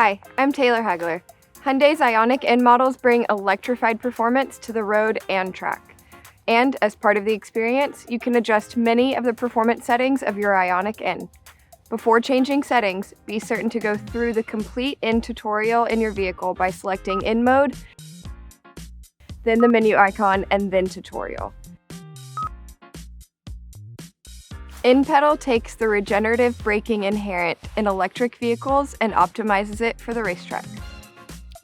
Hi, I'm Taylor Hagler. Hyundai's IONIQ N models bring electrified performance to the road and track. And as part of the experience, you can adjust many of the performance settings of your IONIQ N. Before changing settings, be certain to go through the complete N tutorial in your vehicle by selecting N mode, then the menu icon, and then tutorial. N pedal takes the regenerative braking inherent in electric vehicles and optimizes it for the racetrack.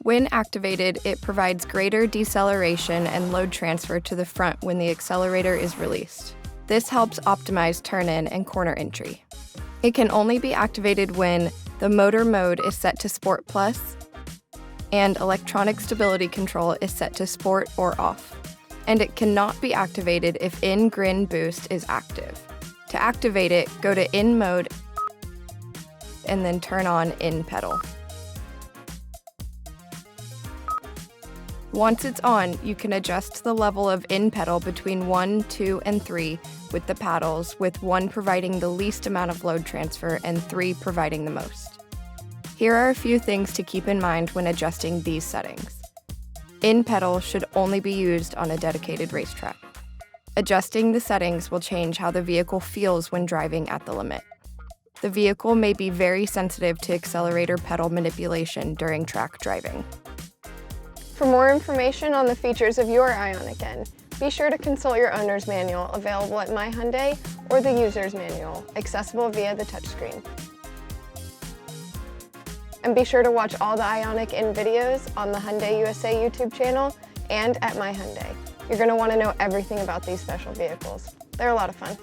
When activated, it provides greater deceleration and load transfer to the front when the accelerator is released. This helps optimize turn-in and corner entry. It can only be activated when the motor mode is set to Sport Plus and electronic stability control is set to Sport or Off. And it cannot be activated if N Grin Boost is active. To activate it, go to N mode and then turn on N pedal. Once it's on, you can adjust the level of N pedal between 1, 2, and 3 with the paddles, with 1 providing the least amount of load transfer and 3 providing the most. Here are a few things to keep in mind when adjusting these settings. N pedal should only be used on a dedicated racetrack. Adjusting the settings will change how the vehicle feels when driving at the limit. The vehicle may be very sensitive to accelerator pedal manipulation during track driving. For more information on the features of your IONIQ N, be sure to consult your owner's manual available at My Hyundai or the user's manual, accessible via the touchscreen. And be sure to watch all the IONIQ N videos on the Hyundai USA YouTube channel and at My Hyundai. You're going to want to know everything about these special vehicles. They're a lot of fun.